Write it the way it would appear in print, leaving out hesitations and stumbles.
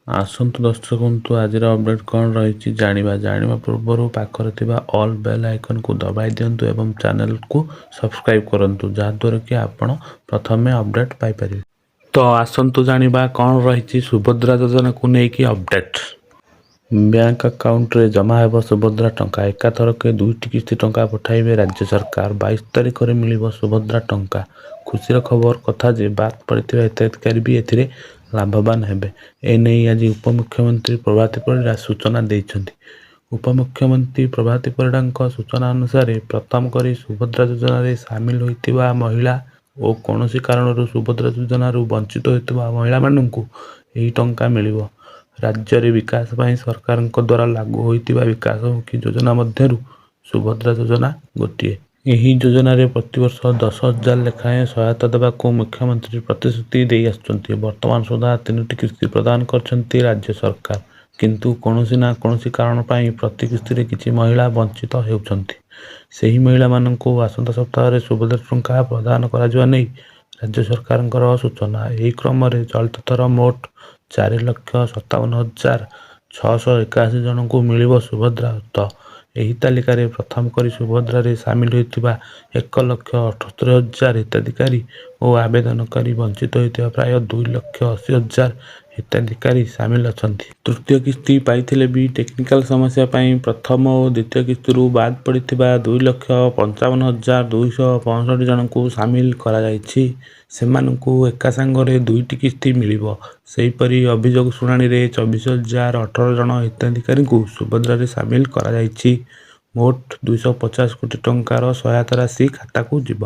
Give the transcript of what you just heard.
ଆସନ୍ତୁ ଦର୍ଶକନ୍ତୁ ଆଜିର ଅପଡେଟ୍ କ'ଣ ରହିଛି ଜାଣିବା ପୂର୍ବରୁ ପାଖରେ ଥିବା ଅଲ୍ ବେଲ୍ ଆଇକନ୍କୁ ଦବାଇ ଦିଅନ୍ତୁ ଏବଂ ଚ୍ୟାନେଲକୁ ସବସ୍କ୍ରାଇବ୍ କରନ୍ତୁ ଯାହାଦ୍ୱାରା କି ଆପଣ ପ୍ରଥମେ ଅପଡେଟ୍ ପାଇପାରିବେ। ତ ଆସନ୍ତୁ ଜାଣିବା କ'ଣ ରହିଛି ସୁଭଦ୍ରା ଯୋଜନାକୁ ନେଇକି ଅପଡେଟ୍। ବ୍ୟାଙ୍କ ଆକାଉଣ୍ଟରେ ଜମା ହେବ ସୁଭଦ୍ରା ଟଙ୍କା। ଏକାଥରକେ 2ଟି କିସ୍ତି ଟଙ୍କା ପଠାଇବେ ରାଜ୍ୟ ସରକାର। 22 ତାରିଖରେ ମିଳିବ ସୁଭଦ୍ରା ଟଙ୍କା। ଖୁସିର ଖବର କଥା ଯେ ବାଦ୍ ପଡ଼ିଥିବା ହିତାଧିକାରୀ ବି ଏଥିରେ ଲାଭବାନ ହେବେ। ଏନେଇ ଆଜି ଉପମୁଖ୍ୟମନ୍ତ୍ରୀ ପ୍ରଭାତୀ ପରିଡ଼ା ସୂଚନା ଦେଇଛନ୍ତି। ଉପମୁଖ୍ୟମନ୍ତ୍ରୀ ପ୍ରଭାତୀ ପରିଡ଼ାଙ୍କ ସୂଚନା ଅନୁସାରେ ପ୍ରଥମ କରି ସୁଭଦ୍ରା ଯୋଜନାରେ ସାମିଲ ହୋଇଥିବା ମହିଳା ଓ କୌଣସି କାରଣରୁ ସୁଭଦ୍ରା ଯୋଜନାରୁ ବଞ୍ଚିତ ହୋଇଥିବା ମହିଳାମାନଙ୍କୁ ଏହି ଟଙ୍କା ମିଳିବ। ରାଜ୍ୟରେ ବିକାଶ ପାଇଁ ସରକାରଙ୍କ ଦ୍ୱାରା ଲାଗୁ ହୋଇଥିବା ବିକାଶମୁଖୀ ଯୋଜନା ମଧ୍ୟରୁ ସୁଭଦ୍ରା ଯୋଜନା ଗୋଟିଏ। ଏହି ଯୋଜନାରେ ପ୍ରତିବର୍ଷ 10,000 ଲେଖାଏଁ ସହାୟତା ଦେବାକୁ ମୁଖ୍ୟମନ୍ତ୍ରୀ ପ୍ରତିଶ୍ରୁତି ଦେଇ ଆସୁଛନ୍ତି। ବର୍ତ୍ତମାନ ସୁଦ୍ଧା 3ଟି କିସ୍ତି ପ୍ରଦାନ କରିଛନ୍ତି ରାଜ୍ୟ ସରକାର। କିନ୍ତୁ କୌଣସି ନା କୌଣସି କାରଣ ପାଇଁ ପ୍ରତି କିସ୍ତିରେ କିଛି ମହିଳା ବଞ୍ଚିତ ହେଉଛନ୍ତି। ସେହି ମହିଳାମାନଙ୍କୁ ଆସନ୍ତା ସପ୍ତାହରେ ସୁଭଦ୍ରା ଟଙ୍କା ପ୍ରଦାନ କରାଯିବା ନେଇ ରାଜ୍ୟ ସରକାରଙ୍କର ସୂଚନା। ଏହି କ୍ରମରେ ଚଳିତ ଥର ମୋଟ 4,57,681 ଜଣଙ୍କୁ ମିଳିବ ସୁଭଦ୍ରା ଅର୍ଥ। ଏହି ତାଲିକାରେ ପ୍ରଥମ କରି ସୁଭଦ୍ରାରେ ସାମିଲ ହୋଇଥିବା 1,78,000 ହିତାଧିକାରୀ ଓ ଆବେଦନକାରୀ ବଞ୍ଚିତ ହୋଇଥିବା ପ୍ରାୟ 2,80,000 ହିତାଧିକାରୀ ସାମିଲ ଅଛନ୍ତି। ତୃତୀୟ କିସ୍ତି ପାଇଥିଲେ ବି ଟେକ୍ନିକାଲ ସମସ୍ୟା ପାଇଁ ପ୍ରଥମ ଓ ଦ୍ୱିତୀୟ କିସ୍ତିରୁ ବାଦ୍ ପଡ଼ିଥିବା 2,55,265 ଜଣଙ୍କୁ ସାମିଲ କରାଯାଇଛି। ସେମାନଙ୍କୁ ଏକା ସାଙ୍ଗରେ 2ଟି କିସ୍ତି ମିଳିବ। ସେହିପରି ଅଭିଯୋଗ ଶୁଣାଣିରେ 24,018 ଜଣ ହିତାଧିକାରୀଙ୍କୁ ସୁଭଦ୍ରାରେ ସାମିଲ କରାଯାଇଛି। ମୋଟ 250 କୋଟି ଟଙ୍କାର ସହାୟତା ରାଶି ଖାତାକୁ ଯିବ।